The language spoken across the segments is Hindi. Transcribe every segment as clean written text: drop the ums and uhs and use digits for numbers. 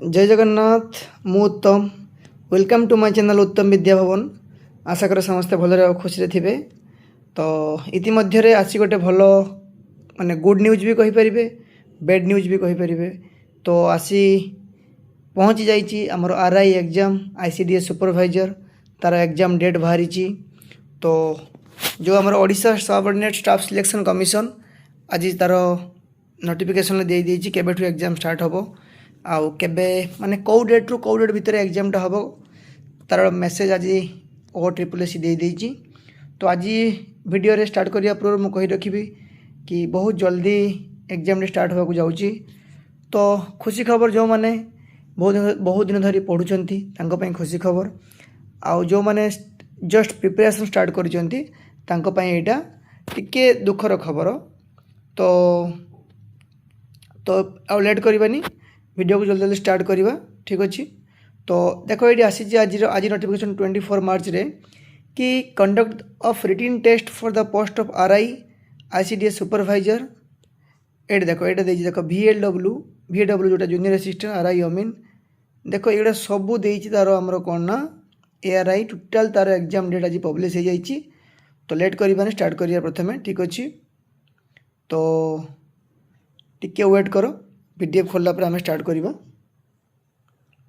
जय जगन्नाथ मु उत्तम वेलकम टू माय चैनल उत्तम विद्या भवन। आशा कर समस्ते भलरे और खुशी थे। तो इतिमध्य आसी गोटे भल माने गुड न्यूज भी कहींपर बैड न्यूज भी कहींपर। तो आसी पहुँची जाइए आमर आरआई एग्जाम आईसीडीएस सुपरवाइजर तार एग्जाम डेट बाहरी। तो जो आमर Odisha subordinate staff selection commission आज तार नोटिफिकेशन दे देछि केबेठु एग्जाम स्टार्ट होबो आउ केबे माने कौ डेट रु कौ डेट भितर एग्जामटा हम तार मेसेज आज ओ ट्रिपल एस दे देछि। तो आज वीडियो रे स्टार्ट करिया पूर्व मु कहि रखिबि कि बहुत जल्दी एग्जाम स्टार्ट होगा जाउछि। तो खुशी खबर जो माने बहुत दिन धरी पढ़ुचंती तांको पई खुशी खबर आउ जो माने जस्ट प्रिपरेशन स्टार्ट करिसंती तांको पई एटा टिके दुखर खबर। तो तो आउ लेट करबानी वीडियो को जल्दी जल्दी स्टार्ट करवा ठीक अच्छे। तो देखो ये आसी आज नोटिफिकेशन 24 मार्च रे कि conduct of written test for the post of RI ICDS supervisor at देखो ये देखो VLW जोटा जूनियर असिस्टेंट आरआई अमीन देखो ये सबू देती तार आमर कौन ना ARI टोटाल तार एग्जाम डेट आज पब्लिश हो जाइए। तो लेट करवानी स्टार्ट करिया प्रथमे ठीक अच्छे। तो टिके वेट करो PDF खोलला पर आम स्टार्ट करवा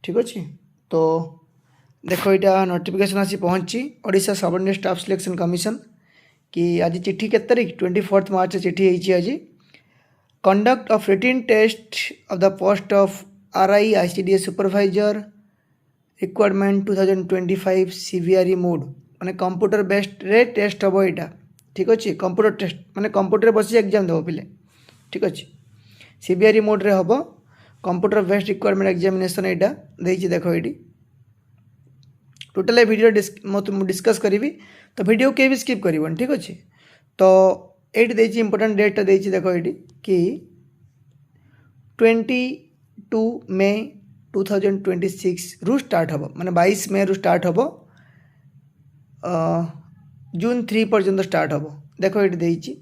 ठीक अच्छे। तो देखो यहाँ नोटिफिकेशन आसी पहुँची Odisha subordinate staff selection commission कि आज चिट्ठी के तारीख 24 मार्च चिट्ठी है आज conduct of written test of the post of RI ICDS supervisor recruitment 2025 CVRE mode माने कंप्यूटर बेस्ड रे टेस्ट हम यहाँ ठीक अच्छे। कंप्यूटर टेस्ट माने कंप्यूटर बस एग्जाम देव पिले ठीक अच्छे। CVRE मोड रे हम कंप्यूटर बेस्ड रिक्वायरमेंट एग्जामिनेशन यहाँ देती देखो ये टोटाल वीडियो डिस्कस करी। तो वीडियो के भी स्किप कर ठीक अच्छे। तो ये देती इंपोर्टेंट डेट देती देखो ये कि 22 मई 2026 रु स्टार्ट हम माने 22 मई रु स्टार्ट हम जून 3 पर्यंत स्टार्ट हम देखो ये देती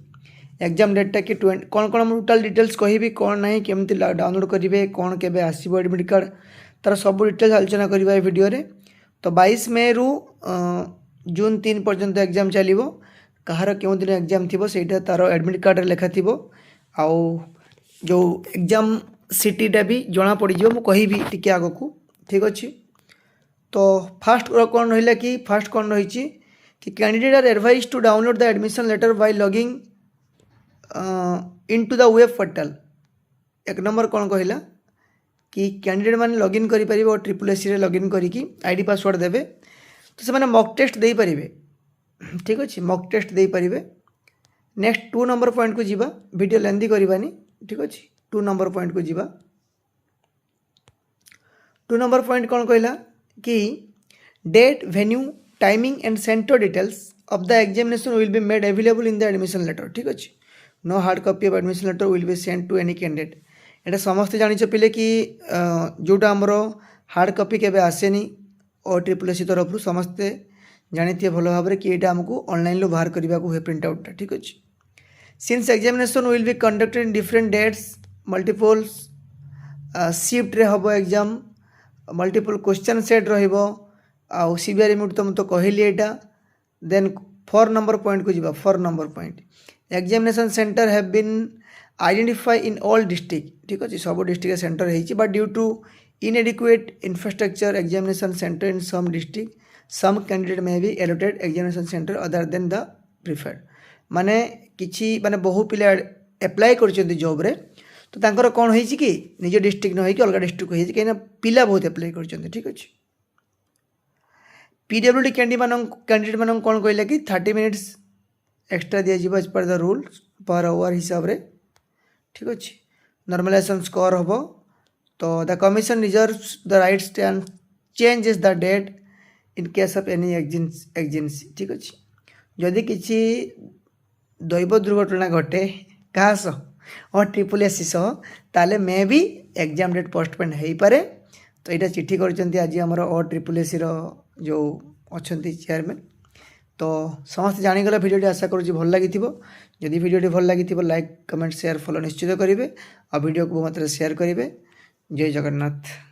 एग्जाम डेटा कि कौन कौन टोटाल डिटेल्स कहि कौन ना केमती डाउनलोड करेंगे कौन के आसो एडमिट कार्ड तार सब डिटेल्स आलोचना करवा वीडियो रे। तो 22 मई रु जून 3 पर्यंत एग्जाम चलो कहार क्यों दिन एग्जाम थी से तार एडमिट कार्ड लेखा थी आउ जो एग्जाम सिटीटा भी जना पड़ मुझे टी आग को ठीक अच्छे। तो फास्ट कौन रहा कि फास्ट कौन रही कि candidate are advised to download the admission letter by logging into the web portal. एक नंबर कौन कहला कि कैंडिडेट मैंने लॉगिन करें और ट्रिपल रे लॉगिन करके आईडी पासवर्ड देवे तो से मॉक टेस्ट दे पारे ठीक अच्छे मॉक टेस्ट दे पारे। नेक्स्ट 2 नंबर पॉइंट को जीवा वीडियो लेंदी करवानी ठीक अच्छे। 2 नंबर पॉइंट को जीवा 2 नंबर पॉइंट कौन कहला कि date venue timing and centre details of the examination will be made available in the admission letter ठीक अच्छे। No hard copy of admission letter will be send to any candidate. एटा समस्ते जानिछ पिले कि जोटा आमर हार्ड कॉपी केबे आसेनी और ट्रिपल तरफ समस्ते जानी भल भाव कि यहाँ आमको ऑनलाइन बाहर करने को हुए प्रिंट आउटा ठीक अच्छे। Since examination will be conducted in different dates multiple shift रे हम एग्जाम मल्टीपल क्वेश्चन सेट रहिबो आउ CVRE मोड तो मुझे कहली यहाँ। देन 4 नंबर पॉइंट को जीवा 4 number point examination centre have been identify in all district ठीक अच्छे सब डिस्ट्रिक्ट सेंटर है but due to inadequate infrastructure examination centre in some district some candidate may be allotted examination centre other than the preferred माने किछि माने बहु पिला एप्लाई कर जॉब रे तो तांकर कौन होइछि कि निज डिस्ट्रिक्ट न होइकि अलग डिस्ट्रिक्ट होइछि कहीं पिला बहुत एप्लाई कर ठीक अच्छे। PWD कैंडिडेट मान कौन कहला कि 30 मिनिट्स एक्सट्रा दिया as per the rules per hour हिसाब रे ठीक अच्छे। नॉर्मलाइजेशन स्कोर हम तो the commission reserves the rights and changes the date in case of any agency ठीक अच्छे। जदि किसी दैव दुर्घटना घटे क्या सह और ट्रिपल एस सह ताले मे भी एग्जाम डेट पोस्टपोन हो पारे। तो यहाँ चिट्ठी कर आज आमर और ट्रिपल एस जो अच्छा चेयरमैन। तो समस्त जानीगला भिडियो आशा करुँच भल लगी जदि भिडियो भल लगी लाइक कमेंट शेयर फॉलो निश्चित करेंगे और वीडियो को बहुत मात्रा शेयर करेंगे। जय जगन्नाथ।